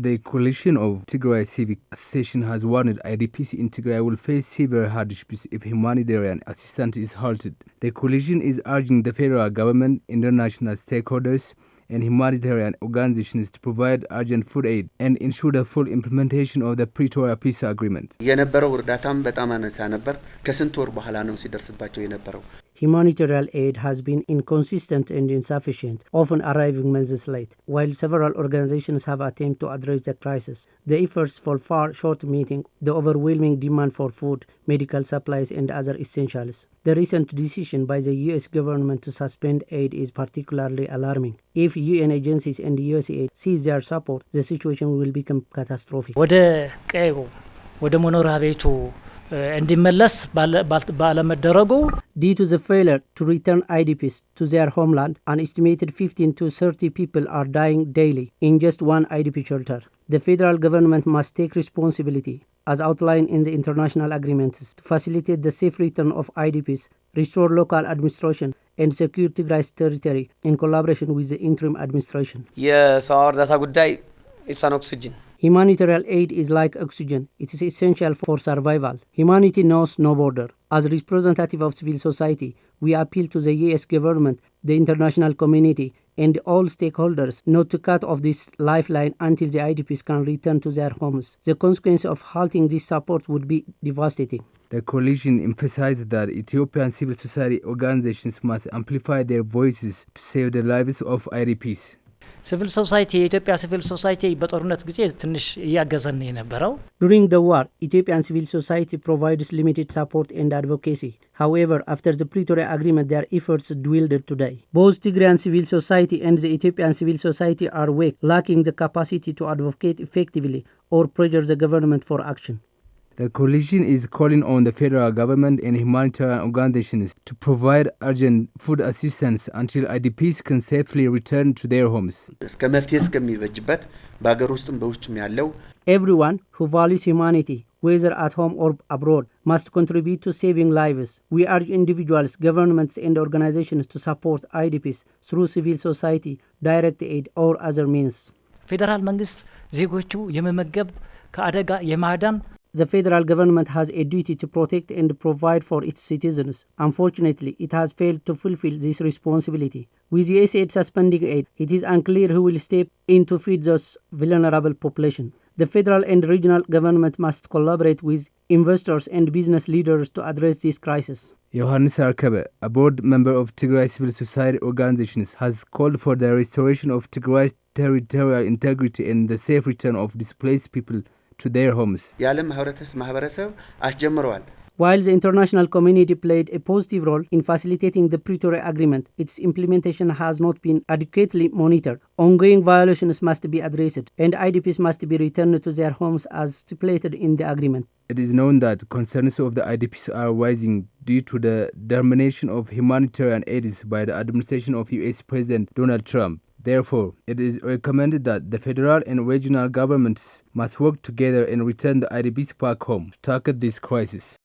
The coalition of Tigray civic association has warned IDPs in Tigray will face severe hardships if humanitarian assistance is halted. The coalition is urging the federal government, international stakeholders, and humanitarian organizations to provide urgent food aid and ensure the full implementation of the Pretoria Peace Agreement. Humanitarian aid has been inconsistent and insufficient, often arriving months late. While several organizations have attempted to address the crisis, the efforts fall far short of meeting the overwhelming demand for food, medical supplies, and other essentials. The recent decision by the U.S. government to suspend aid is particularly alarming. If UN agencies and the USAID cease their support, the situation will become catastrophic. Due to the failure to return IDPs to their homeland, an estimated 15 to 30 people are dying daily in just one IDP shelter. The federal government must take responsibility, as outlined in the international agreements, to facilitate the safe return of IDPs, restore local administration, and secure Tigray's territory in collaboration with the interim administration. Yes, it's an oxygen. Humanitarian aid is like oxygen. It is essential for survival. Humanity knows no border. As representative of civil society, we appeal to the US government, the international community, and all stakeholders not to cut off this lifeline until the IDPs can return to their homes. The consequence of halting this support would be devastating. The coalition emphasized that Ethiopian civil society organizations must amplify their voices to save the lives of IDPs. Civil society, Ethiopia civil society, በጦርነት ጊዜ ትንሽ ያገዘን የነበረው. During the war, Ethiopian civil society provides limited support and advocacy. However, after the Pretoria Agreement, their efforts dwindled today. Both Tigrayan civil society and the Ethiopian civil society are weak, lacking the capacity to advocate effectively or pressure the government for action. The coalition is calling on the federal government and humanitarian organizations to provide urgent food assistance until IDPs can safely return to their homes. Everyone who values humanity, whether at home or abroad, must contribute to saving lives. We urge individuals, governments, and organizations to support IDPs through civil society, direct aid, or other means. ፌደራል መንግስት ዜጎቹ የመመገብ ከአደጋ የማዳን The federal government has a duty to protect and provide for its citizens. Unfortunately, it has failed to fulfill this responsibility. With USAID suspending aid, it is unclear who will step in to feed this vulnerable population. The federal and regional government must collaborate with investors and business leaders to address this crisis. Yohannes Arkebe, a board member of Tigray Civil Society Organizations, has called for the restoration of Tigray's territorial integrity and the safe return of displaced people to their homes. While the international community played a positive role in facilitating the Pretoria Agreement, its implementation has not been adequately monitored. Ongoing violations must be addressed, and IDPs must be returned to their homes as stipulated in the agreement. It is known that concerns of the IDPs are rising due to the termination of humanitarian aid by the administration of US President Donald Trump. Therefore, it is recommended that the federal and regional governments must work together and return the IDPs back home to tackle this crisis.